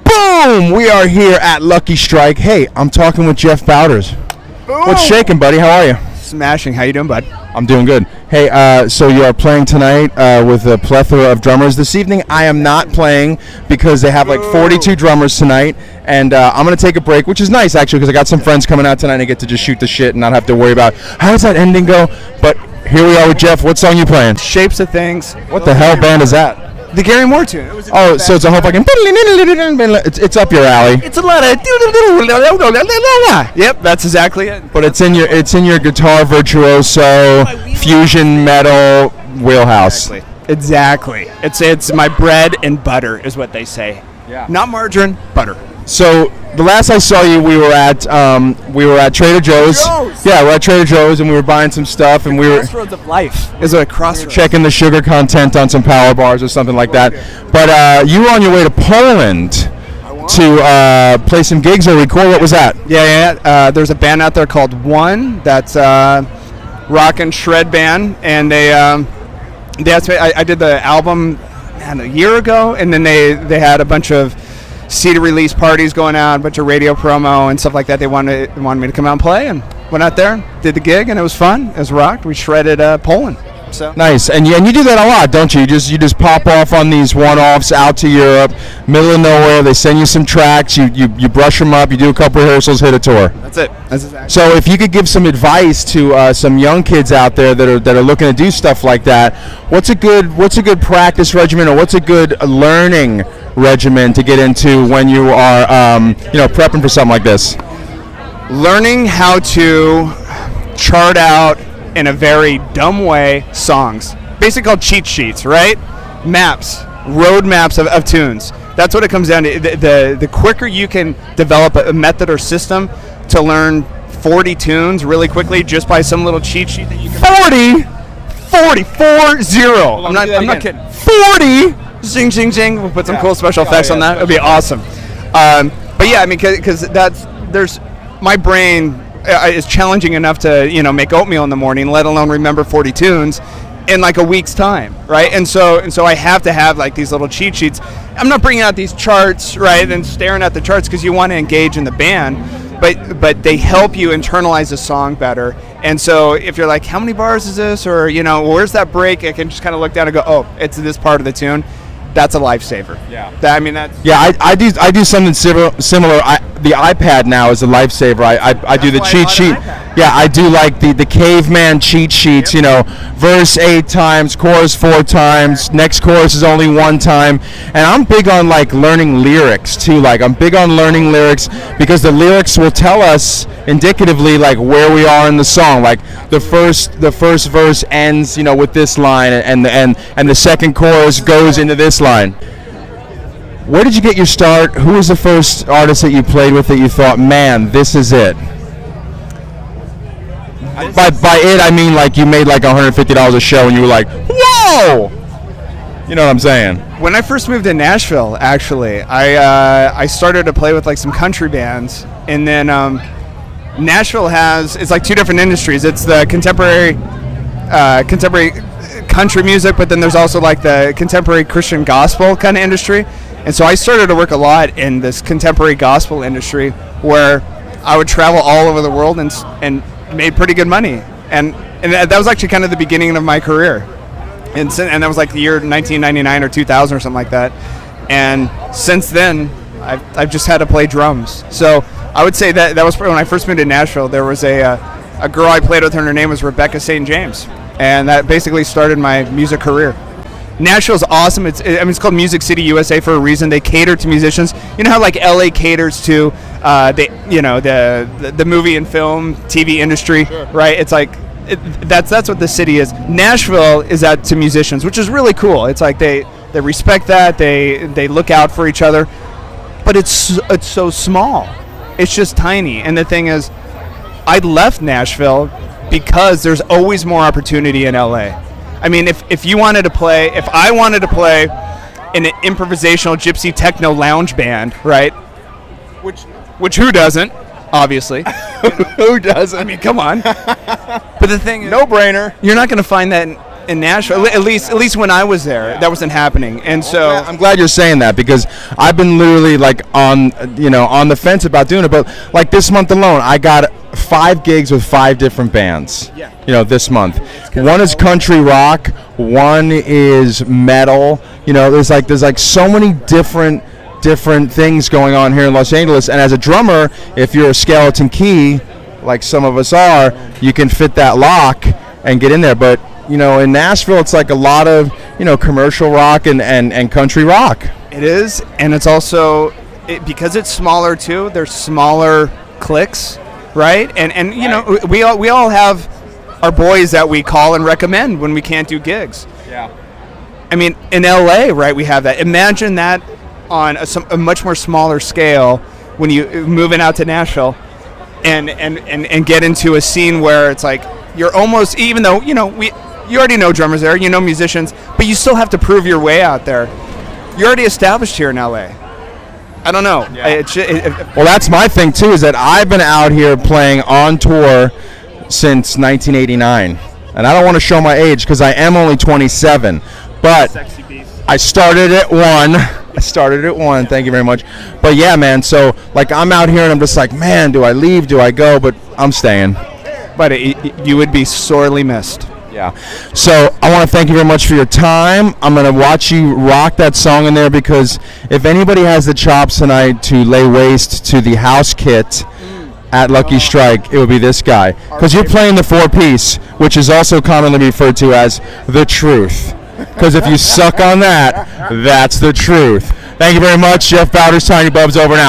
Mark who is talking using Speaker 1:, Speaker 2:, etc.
Speaker 1: Boom! We are here at Lucky Strike. Hey, I'm talking with Jeff Bowders.
Speaker 2: Boom.
Speaker 1: What's shaking, buddy? How are you?
Speaker 2: Smashing. How you doing, bud?
Speaker 1: I'm doing good. Hey, so you are playing tonight with a plethora of drummers. This evening, I am not playing because they have like 42 drummers tonight, and I'm going to take a break, which is nice, actually, because I got some friends coming out tonight and I get to just shoot the shit and not have to worry about how does that ending go. But here we are with Jeff. What song you playing?
Speaker 2: Shapes of Things.
Speaker 1: What the hell band is that?
Speaker 2: The Gary Moore tune.
Speaker 1: Oh, so it's a whole fucking... It's up your alley.
Speaker 2: It's a lot of... Yep, that's exactly it.
Speaker 1: But it's in your guitar virtuoso fusion metal wheelhouse.
Speaker 2: Exactly. It's my bread and butter is what they say.
Speaker 1: Yeah.
Speaker 2: Not margarine, butter.
Speaker 1: So the last I saw you, we were at Trader Joe's. Yeah, we're at Trader Joe's and we were buying some stuff and we were
Speaker 2: Crossroads of life. Is a crossroads.
Speaker 1: Checking the sugar content on some power bars or something like that. But you were on your way to Poland to play some gigs or record. What was that?
Speaker 2: Yeah. There's a band out there called One that's rock and shred band, and they asked me. I did the album a year ago, and then they had a bunch of CD release parties going on, a bunch of radio promo and stuff like that. They wanted me to come out and play, and went out there, did the gig, and it was fun. It was rocked. We shredded Poland. So
Speaker 1: nice, and you do that a lot, don't you? You just pop off on these one-offs out to Europe, middle of nowhere. They send you some tracks, you brush them up, you do a couple rehearsals, hit a tour.
Speaker 2: That's it. That's exactly.
Speaker 1: So if you could give some advice to some young kids out there that are looking to do stuff like that, what's a good practice regimen, or what's a good learning regimen to get into when you are prepping for something like this?
Speaker 2: Learning how to chart out in a very dumb way songs, basically called cheat sheets, right? Maps, road maps of tunes. That's what it comes down to. The quicker you can develop a method or system to learn 40 tunes really quickly just by some little cheat sheet that you can 40. I'm not kidding. 40. Zing zing zing. We'll put some cool special effects on that. It'll be awesome. But yeah, I mean, because there's my brain is challenging enough to make oatmeal in the morning, let alone remember 40 tunes in like a week's time, right? And so I have to have like these little cheat sheets. I'm not bringing out these charts, right, and staring at the charts because you want to engage in the band, but they help you internalize the song better. And so if you're like, how many bars is this, or where's that break? I can just kind of look down and go, oh, it's this part of the tune. That's a lifesaver. Yeah.
Speaker 1: I do something similar. The iPad now is a lifesaver. I do the cheat sheet. Yeah, I do like the caveman cheat sheets. Yep. Verse 8 times, chorus 4 times, next chorus is only 1 time. And I'm big on like learning lyrics too. Like I'm big on learning lyrics because the lyrics will tell us indicatively like where we are in the song. Like the first verse ends with this line, and the second chorus goes into this line. Where did you get your start? Who was the first artist that you played with that you thought, man, this is it? By it, I mean like you made like $150 a show and you were like, whoa! You know what I'm saying?
Speaker 2: When I first moved to Nashville, actually, I started to play with like some country bands, and then Nashville it's like 2 different industries. It's the contemporary country music, but then there's also like the contemporary Christian gospel kind of industry. And so I started to work a lot in this contemporary gospel industry where I would travel all over the world and made pretty good money. And that was actually kind of the beginning of my career. And that was like the year 1999 or 2000 or something like that. And since then, I've just had to play drums. So I would say that was when I first moved to Nashville. There was a girl I played with, her name was Rebecca St. James. And that basically started my music career. Nashville's awesome. It's called Music City, USA for a reason. They cater to musicians. You know how like LA caters to the movie and film, TV industry, sure. Right? It's like that's what the city is. Nashville is that to musicians, which is really cool. It's like they respect that. They look out for each other. But it's so small. It's just tiny. And the thing is, I left Nashville because there's always more opportunity in LA. I mean, if I wanted to play in an improvisational gypsy techno lounge band, right? Which who doesn't? Obviously.
Speaker 1: Who doesn't?
Speaker 2: I mean, come on. But the thing is,
Speaker 1: no brainer.
Speaker 2: You're not going to find that in Nashville. At least when I was there, that wasn't happening. And so
Speaker 1: I'm glad you're saying that, because I've been literally like on the fence about doing it. But like this month alone, I got 5 gigs with 5 different bands.
Speaker 2: Yeah.
Speaker 1: This month. One is country rock, one is metal. There's like so many different things going on here in Los Angeles. And as a drummer, if you're a skeleton key, like some of us are, you can fit that lock and get in there. But in Nashville, it's like a lot of commercial rock and country rock.
Speaker 2: it is, and it's also because it's smaller too. There's smaller cliques, right? And we all have our boys that we call and recommend when we can't do gigs.
Speaker 1: Yeah.
Speaker 2: I mean, in LA, right, we have that. Imagine that on a much more smaller scale when you moving out to Nashville and get into a scene where it's like you're almost, even though, you already know drummers there, musicians, but you still have to prove your way out there. You're already established here in LA. I don't know.
Speaker 1: Yeah. Well, that's my thing, too, is that I've been out here playing on tour since 1989. And I don't want to show my age because I am only 27. But I started at 1. Thank you very much. But yeah, man, so like I'm out here and I'm just like, man, do I leave? Do I go? But I'm staying.
Speaker 2: But you would be sorely missed.
Speaker 1: Yeah. So I want to thank you very much for your time. I'm going to watch you rock that song in there, because if anybody has the chops tonight to lay waste to the house kit at Lucky Strike, it would be this guy. Because you're playing the 4-piece, which is also commonly referred to as the truth. Because if you suck on that, that's the truth. Thank you very much. Jeff Bowders, Tiny Bubs, over and out.